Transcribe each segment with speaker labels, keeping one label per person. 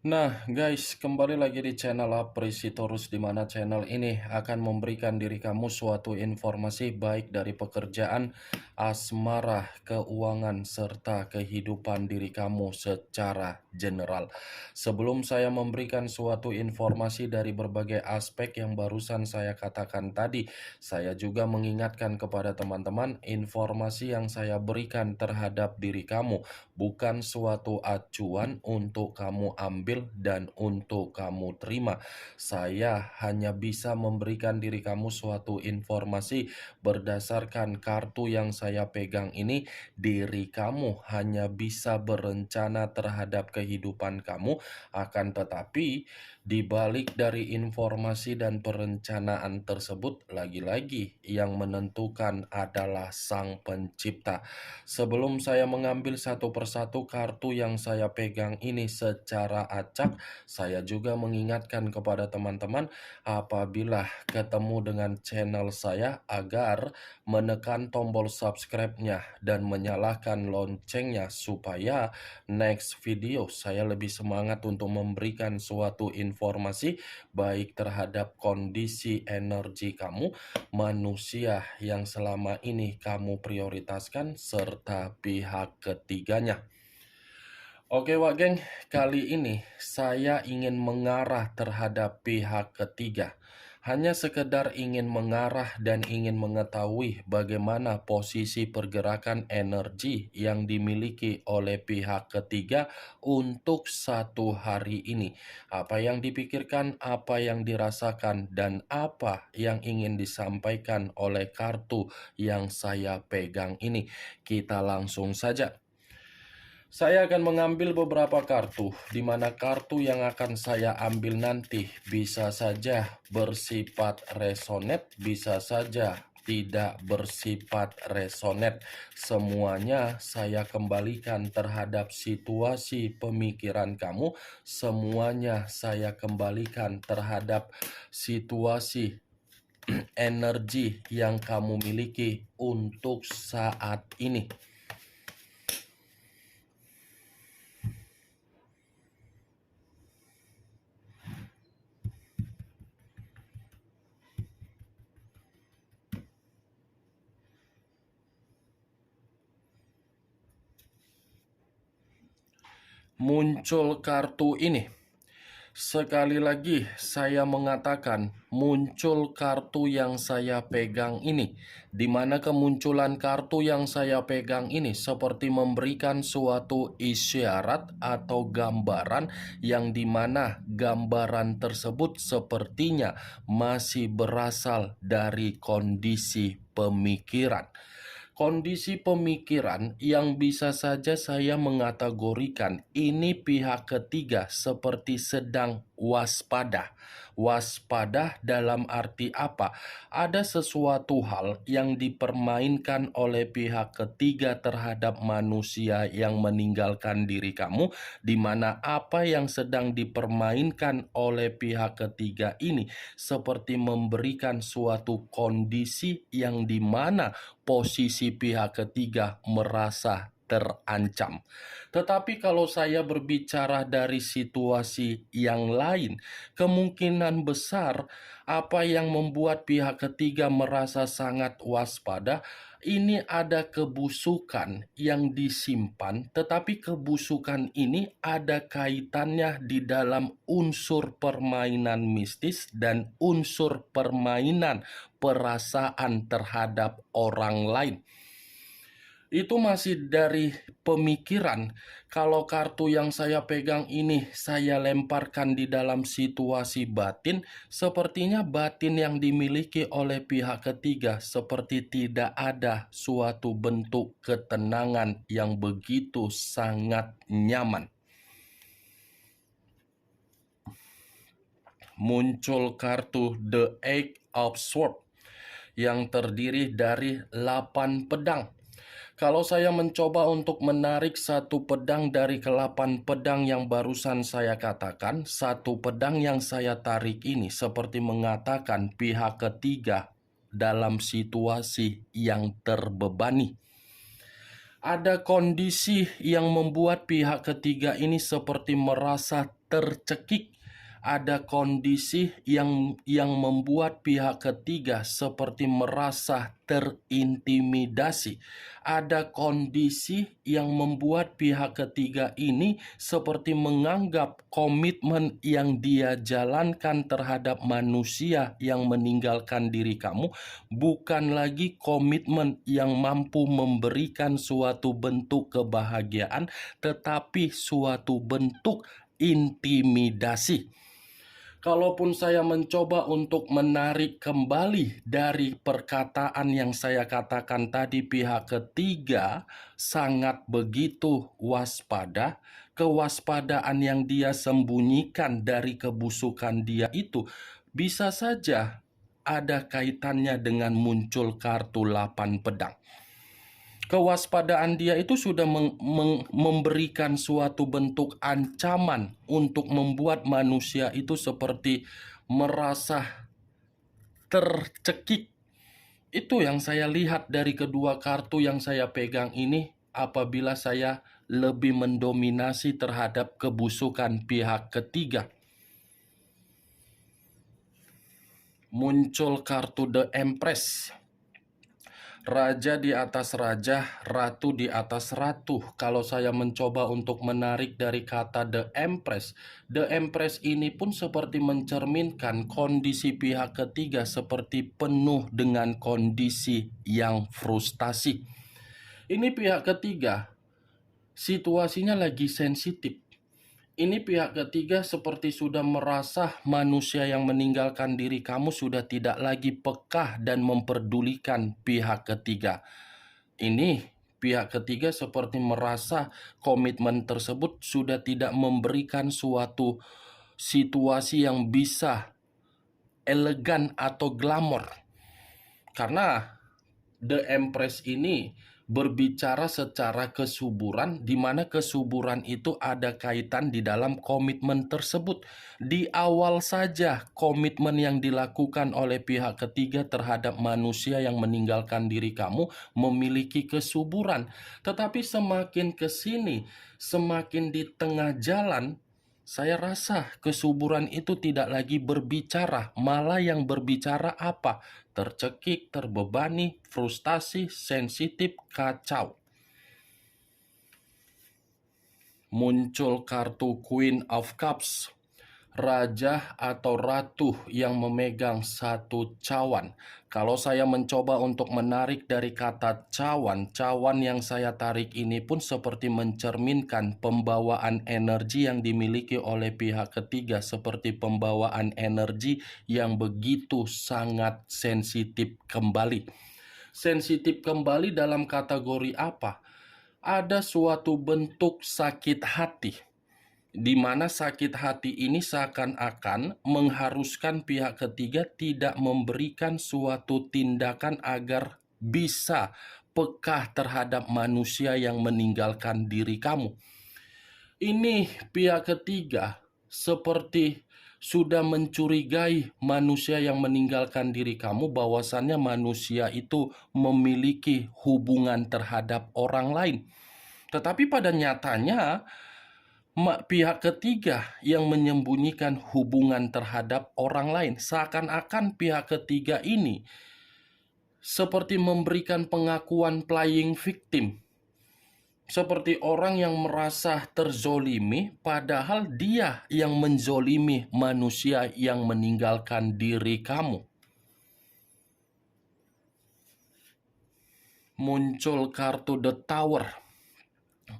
Speaker 1: Nah, guys, kembali lagi di channel Apresitorus, di mana channel ini akan memberikan diri kamu suatu informasi baik dari pekerjaan, asmara, keuangan, serta kehidupan diri kamu secara general. Sebelum saya memberikan suatu informasi dari berbagai aspek yang barusan saya katakan tadi, saya juga mengingatkan kepada teman-teman informasi yang saya berikan terhadap diri kamu bukan suatu acuan untuk kamu ambil dan untuk kamu terima. Saya hanya bisa memberikan diri kamu suatu informasi berdasarkan kartu yang saya pegang ini. Diri kamu hanya bisa berencana terhadap kehidupan kamu, akan tetapi di balik dari informasi dan perencanaan tersebut, lagi-lagi yang menentukan adalah Sang Pencipta. Sebelum saya mengambil satu persatu kartu yang saya pegang ini secara acak, saya juga mengingatkan kepada teman-teman apabila ketemu dengan channel saya agar menekan tombol subscribe-nya dan menyalakan loncengnya supaya next video saya lebih semangat untuk memberikan suatu informasi baik terhadap kondisi energi kamu, manusia yang selama ini kamu prioritaskan, serta pihak ketiganya. Oke Wak Geng, kali ini saya ingin mengarah terhadap pihak ketiga. Hanya sekedar ingin mengarah dan ingin mengetahui bagaimana posisi pergerakan energi yang dimiliki oleh pihak ketiga untuk satu hari ini. Apa yang dipikirkan, apa yang dirasakan, dan apa yang ingin disampaikan oleh kartu yang saya pegang ini. Kita langsung saja. Saya akan mengambil beberapa kartu, di mana kartu yang akan saya ambil nanti bisa saja bersifat resonate, bisa saja tidak bersifat resonate. Semuanya saya kembalikan terhadap situasi pemikiran kamu, semuanya saya kembalikan terhadap situasi energi yang kamu miliki untuk saat ini. Muncul kartu ini. Sekali lagi saya mengatakan muncul kartu yang saya pegang ini, di mana kemunculan kartu yang saya pegang ini seperti memberikan suatu isyarat atau gambaran yang dimana gambaran tersebut sepertinya masih berasal dari kondisi pemikiran. Kondisi pemikiran yang bisa saja saya mengategorikan ini pihak ketiga seperti sedang waspada. Waspada dalam arti apa? Ada sesuatu hal yang dipermainkan oleh pihak ketiga terhadap manusia yang meninggalkan diri kamu, di mana apa yang sedang dipermainkan oleh pihak ketiga ini seperti memberikan suatu kondisi yang dimana posisi pihak ketiga merasa terancam. Tetapi kalau saya berbicara dari situasi yang lain, kemungkinan besar apa yang membuat pihak ketiga merasa sangat waspada, ini ada kebusukan yang disimpan, tetapi kebusukan ini ada kaitannya di dalam unsur permainan mistis dan unsur permainan perasaan terhadap orang lain. Itu masih dari pemikiran. Kalau kartu yang saya pegang ini saya lemparkan di dalam situasi batin, sepertinya batin yang dimiliki oleh pihak ketiga seperti tidak ada suatu bentuk ketenangan yang begitu sangat nyaman. Muncul kartu The Eight of Swords yang terdiri dari 8 pedang. Kalau saya mencoba untuk menarik satu pedang dari ke-8 pedang yang barusan saya katakan, satu pedang yang saya tarik ini seperti mengatakan pihak ketiga dalam situasi yang terbebani. Ada kondisi yang membuat pihak ketiga ini seperti merasa tercekik. Ada kondisi yang membuat pihak ketiga seperti merasa terintimidasi. Ada kondisi yang membuat pihak ketiga ini seperti menganggap komitmen yang dia jalankan terhadap manusia yang meninggalkan diri kamu bukan lagi komitmen yang mampu memberikan suatu bentuk kebahagiaan, tetapi suatu bentuk intimidasi. Kalaupun saya mencoba untuk menarik kembali dari perkataan yang saya katakan tadi, pihak ketiga sangat begitu waspada. Kewaspadaan yang dia sembunyikan dari kebusukan dia itu bisa saja ada kaitannya dengan muncul kartu 8 pedang. Kewaspadaan dia itu sudah memberikan suatu bentuk ancaman untuk membuat manusia itu seperti merasa tercekik. Itu yang saya lihat dari kedua kartu yang saya pegang ini apabila saya lebih mendominasi terhadap kebusukan pihak ketiga. Muncul kartu The Empress. Raja di atas raja, ratu di atas ratu. Kalau saya mencoba untuk menarik dari kata The Empress ini pun seperti mencerminkan kondisi pihak ketiga seperti penuh dengan kondisi yang frustasi. Ini pihak ketiga, situasinya lagi sensitif. Ini pihak ketiga seperti sudah merasa manusia yang meninggalkan diri kamu sudah tidak lagi peka dan memperdulikan pihak ketiga. Ini pihak ketiga seperti merasa komitmen tersebut sudah tidak memberikan suatu situasi yang bisa elegan atau glamor. Karena The Empress ini berbicara secara kesuburan, di mana kesuburan itu ada kaitan di dalam komitmen tersebut. Di awal saja komitmen yang dilakukan oleh pihak ketiga terhadap manusia yang meninggalkan diri kamu memiliki kesuburan. Tetapi semakin ke sini, semakin di tengah jalan, saya rasa kesuburan itu tidak lagi berbicara, malah yang berbicara apa? Tercekik, terbebani, frustasi, sensitif, kacau. Muncul kartu Queen of Cups, raja atau ratu yang memegang satu cawan. Kalau saya mencoba untuk menarik dari kata cawan, cawan yang saya tarik ini pun seperti mencerminkan pembawaan energi yang dimiliki oleh pihak ketiga, seperti pembawaan energi yang begitu sangat sensitif kembali. Sensitif kembali dalam kategori apa? Ada suatu bentuk sakit hati, di mana sakit hati ini seakan-akan mengharuskan pihak ketiga tidak memberikan suatu tindakan agar bisa peka terhadap manusia yang meninggalkan diri kamu. Ini pihak ketiga seperti sudah mencurigai manusia yang meninggalkan diri kamu, bahwasannya manusia itu memiliki hubungan terhadap orang lain. Tetapi pada nyatanya pihak ketiga yang menyembunyikan hubungan terhadap orang lain. Seakan-akan pihak ketiga ini seperti memberikan pengakuan playing victim. Seperti orang yang merasa terzolimi, padahal dia yang menzolimi manusia yang meninggalkan diri kamu. Muncul kartu The Tower.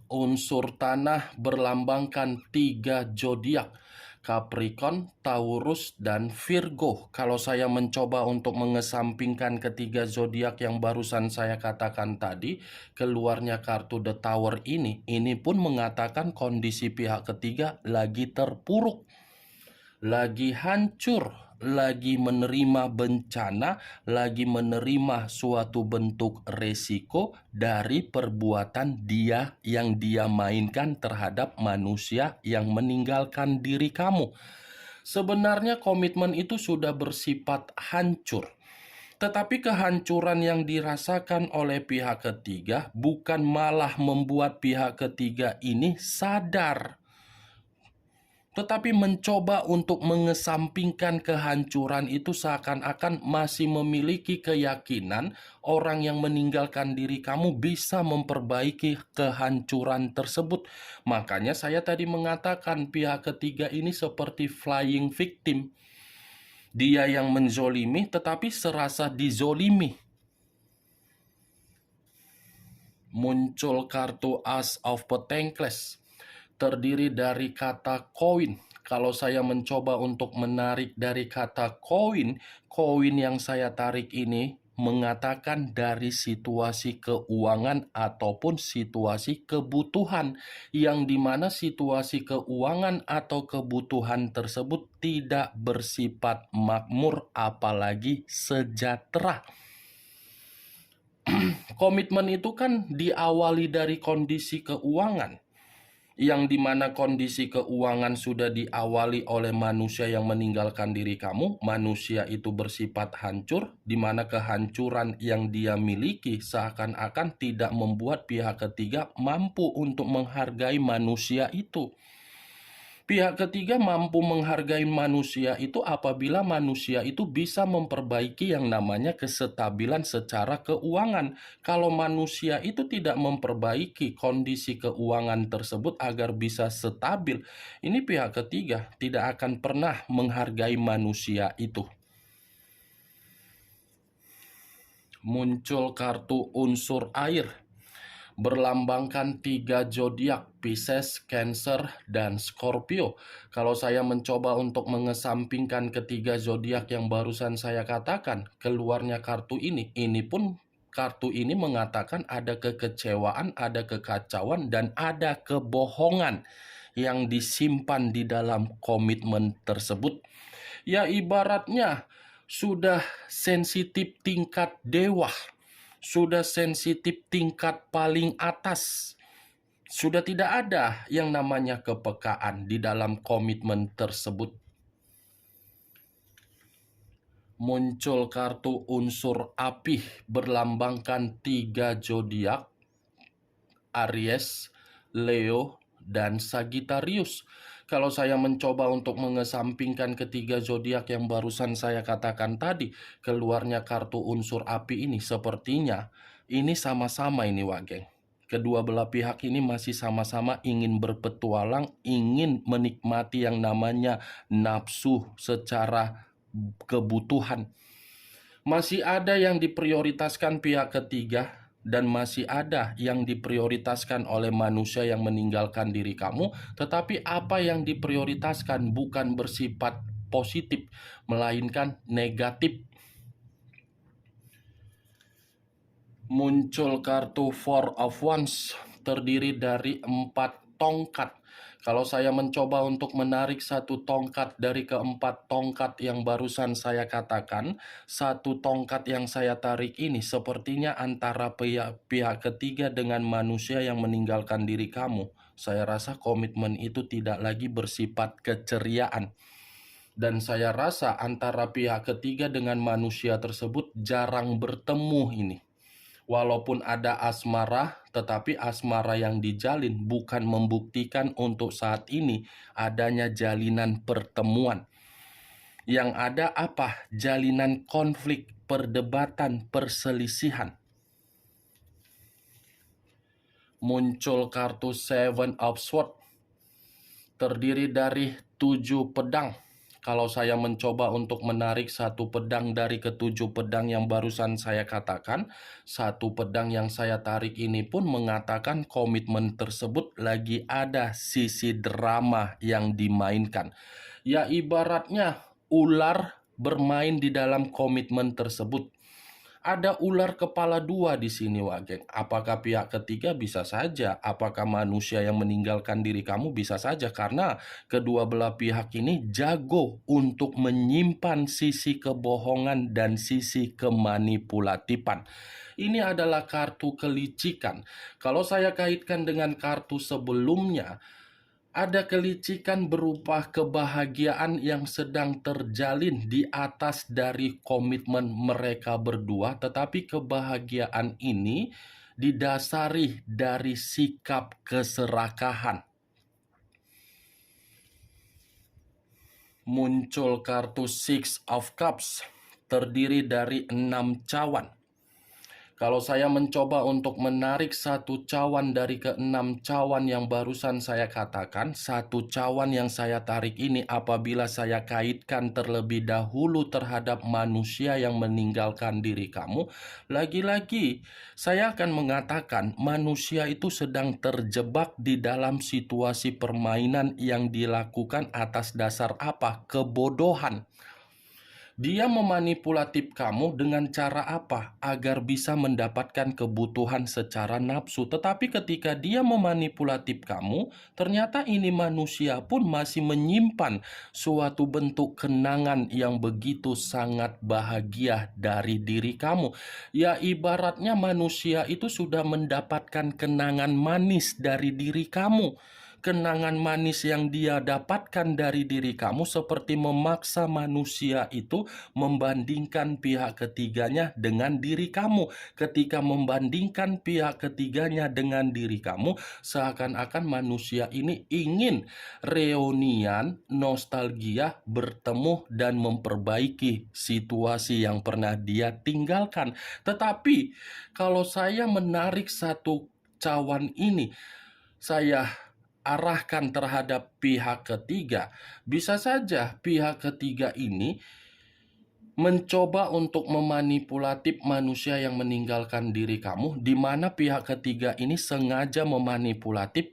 Speaker 1: Unsur tanah berlambangkan 3 zodiak, Capricorn, Taurus, dan Virgo. Kalau saya mencoba untuk mengesampingkan ketiga zodiak yang barusan saya katakan tadi, keluarnya kartu The Tower ini pun mengatakan kondisi pihak ketiga lagi terpuruk, lagi hancur, lagi menerima bencana, lagi menerima suatu bentuk resiko dari perbuatan dia yang dia mainkan terhadap manusia yang meninggalkan diri kamu. Sebenarnya komitmen itu sudah bersifat hancur. Tetapi kehancuran yang dirasakan oleh pihak ketiga bukan malah membuat pihak ketiga ini sadar, tetapi mencoba untuk mengesampingkan kehancuran itu seakan-akan masih memiliki keyakinan orang yang meninggalkan diri kamu bisa memperbaiki kehancuran tersebut. Makanya saya tadi mengatakan pihak ketiga ini seperti flying victim. Dia yang menzolimi tetapi serasa dizolimi. Muncul kartu As of Pentacles, terdiri dari kata koin. Kalau saya mencoba untuk menarik dari kata koin, koin yang saya tarik ini mengatakan dari situasi keuangan ataupun situasi kebutuhan, yang dimana situasi keuangan atau kebutuhan tersebut tidak bersifat makmur apalagi sejahtera. Komitmen itu kan diawali dari kondisi keuangan, yang dimana kondisi keuangan sudah diawali oleh manusia yang meninggalkan diri kamu. Manusia itu bersifat hancur, dimana kehancuran yang dia miliki seakan-akan tidak membuat pihak ketiga mampu untuk menghargai manusia itu. Pihak ketiga mampu menghargai manusia itu apabila manusia itu bisa memperbaiki yang namanya kestabilan secara keuangan. Kalau manusia itu tidak memperbaiki kondisi keuangan tersebut agar bisa stabil, ini pihak ketiga tidak akan pernah menghargai manusia itu. Muncul kartu unsur air, berlambangkan 3 zodiak, Pisces, Cancer, dan Scorpio. Kalau saya mencoba untuk mengesampingkan ketiga zodiak yang barusan saya katakan, keluarnya kartu ini pun kartu ini mengatakan ada kekecewaan, ada kekacauan, dan ada kebohongan yang disimpan di dalam komitmen tersebut. Ya ibaratnya sudah sensitif tingkat dewa, sudah sensitif tingkat paling atas. Sudah tidak ada yang namanya kepekaan di dalam komitmen tersebut. Muncul kartu unsur api, berlambangkan 3 zodiak, Aries, Leo, dan Sagittarius. Kalau saya mencoba untuk mengesampingkan ketiga zodiak yang barusan saya katakan tadi, keluarnya kartu unsur api ini sepertinya ini sama-sama ini Wageng. Kedua belah pihak ini masih sama-sama ingin berpetualang, ingin menikmati yang namanya nafsu secara kebutuhan. Masih ada yang diprioritaskan pihak ketiga, dan masih ada yang diprioritaskan oleh manusia yang meninggalkan diri kamu. Tetapi apa yang diprioritaskan bukan bersifat positif, melainkan negatif. Muncul kartu Four of Wands, terdiri dari 4 tongkat. Kalau saya mencoba untuk menarik satu tongkat dari keempat tongkat yang barusan saya katakan, satu tongkat yang saya tarik ini sepertinya antara pihak ketiga dengan manusia yang meninggalkan diri kamu. Saya rasa komitmen itu tidak lagi bersifat keceriaan. Dan saya rasa antara pihak ketiga dengan manusia tersebut jarang bertemu ini. Walaupun ada asmara, tetapi asmara yang dijalin bukan membuktikan untuk saat ini adanya jalinan pertemuan. Yang ada apa? Jalinan konflik, perdebatan, perselisihan. Muncul kartu Seven of Swords, terdiri dari 7 pedang. Kalau saya mencoba untuk menarik satu pedang dari ketujuh pedang yang barusan saya katakan, satu pedang yang saya tarik ini pun mengatakan komitmen tersebut lagi ada sisi drama yang dimainkan. Ya ibaratnya ular bermain di dalam komitmen tersebut. Ada ular kepala 2 di sini Wageng. Apakah pihak ketiga? Bisa saja. Apakah manusia yang meninggalkan diri kamu? Bisa saja. Karena kedua belah pihak ini jago untuk menyimpan sisi kebohongan dan sisi kemanipulatifan. Ini adalah kartu kelicikan. Kalau saya kaitkan dengan kartu sebelumnya, Ada kelicikan berupa kebahagiaan yang sedang terjalin di atas dari komitmen mereka berdua, tetapi kebahagiaan ini didasari dari sikap keserakahan. Muncul kartu Six of Cups, terdiri dari 6 cawan. Kalau saya mencoba untuk menarik satu cawan dari ke-6 cawan yang barusan saya katakan, satu cawan yang saya tarik ini apabila saya kaitkan terlebih dahulu terhadap manusia yang meninggalkan diri kamu, lagi-lagi saya akan mengatakan manusia itu sedang terjebak di dalam situasi permainan yang dilakukan atas dasar apa? Kebodohan. Dia memanipulatif kamu dengan cara apa? Agar bisa mendapatkan kebutuhan secara nafsu. Tetapi ketika dia memanipulatif kamu, ternyata ini manusia pun masih menyimpan suatu bentuk kenangan yang begitu sangat bahagia dari diri kamu. Ya, ibaratnya manusia itu sudah mendapatkan kenangan manis dari diri kamu. Kenangan manis yang dia dapatkan dari diri kamu seperti memaksa manusia itu membandingkan pihak ketiganya dengan diri kamu. Ketika membandingkan pihak ketiganya dengan diri kamu, seakan-akan manusia ini ingin reunian, nostalgia, bertemu dan memperbaiki situasi yang pernah dia tinggalkan. Tetapi kalau saya menarik satu cawan ini, saya arahkan terhadap pihak ketiga, bisa saja pihak ketiga ini mencoba untuk memanipulatif manusia yang meninggalkan diri kamu, di mana pihak ketiga ini sengaja memanipulatif.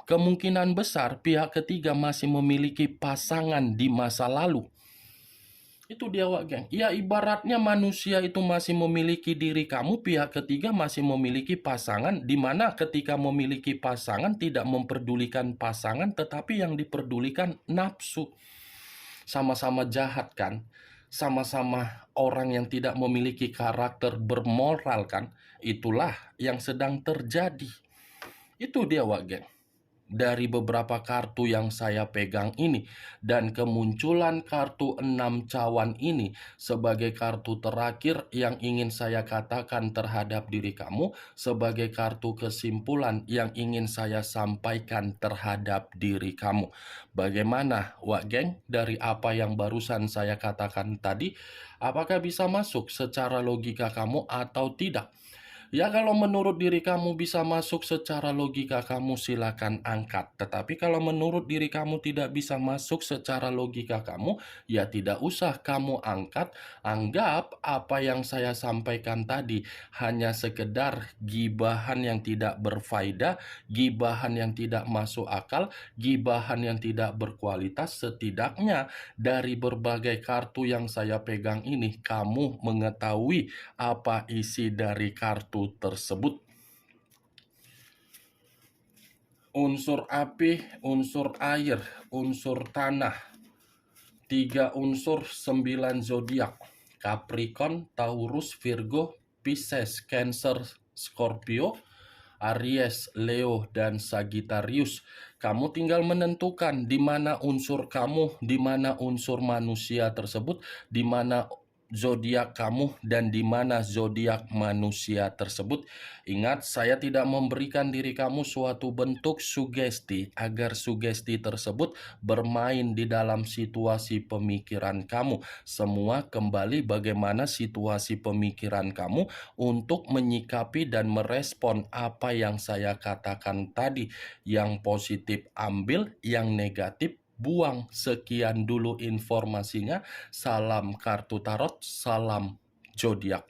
Speaker 1: Kemungkinan besar pihak ketiga masih memiliki pasangan di masa lalu. Itu dia, Wak Geng. Ya, ibaratnya manusia itu masih memiliki diri kamu, pihak ketiga masih memiliki pasangan, di mana ketika memiliki pasangan tidak memperdulikan pasangan, tetapi yang diperdulikan nafsu. Sama-sama jahat kan? Sama-sama orang yang tidak memiliki karakter bermoral kan? Itulah yang sedang terjadi. Itu dia, Wak Geng. Dari beberapa kartu yang saya pegang ini, dan kemunculan kartu 6 cawan ini sebagai kartu terakhir yang ingin saya katakan terhadap diri kamu, sebagai kartu kesimpulan yang ingin saya sampaikan terhadap diri kamu. Bagaimana, Wak Geng, dari apa yang barusan saya katakan tadi? Apakah bisa masuk secara logika kamu atau tidak? Ya, kalau menurut diri kamu bisa masuk secara logika kamu, silakan angkat. Tetapi kalau menurut diri kamu tidak bisa masuk secara logika kamu, ya tidak usah kamu angkat. Anggap apa yang saya sampaikan tadi hanya sekedar gibahan yang tidak berfaedah, gibahan yang tidak masuk akal, gibahan yang tidak berkualitas. Setidaknya dari berbagai kartu yang saya pegang ini, kamu mengetahui apa isi dari kartu tersebut. Unsur api, unsur air, unsur tanah. 3 unsur 9 zodiak. Capricorn, Taurus, Virgo, Pisces, Cancer, Scorpio, Aries, Leo, dan Sagittarius. Kamu tinggal menentukan di mana unsur kamu, di mana unsur manusia tersebut, di mana zodiak kamu, dan di mana zodiak manusia tersebut. Ingat, saya tidak memberikan diri kamu suatu bentuk sugesti agar sugesti tersebut bermain di dalam situasi pemikiran kamu. Semua kembali bagaimana situasi pemikiran kamu untuk menyikapi dan merespon apa yang saya katakan tadi. Yang positif ambil, yang negatif buang. Sekian dulu informasinya. Salam kartu tarot, salam zodiak.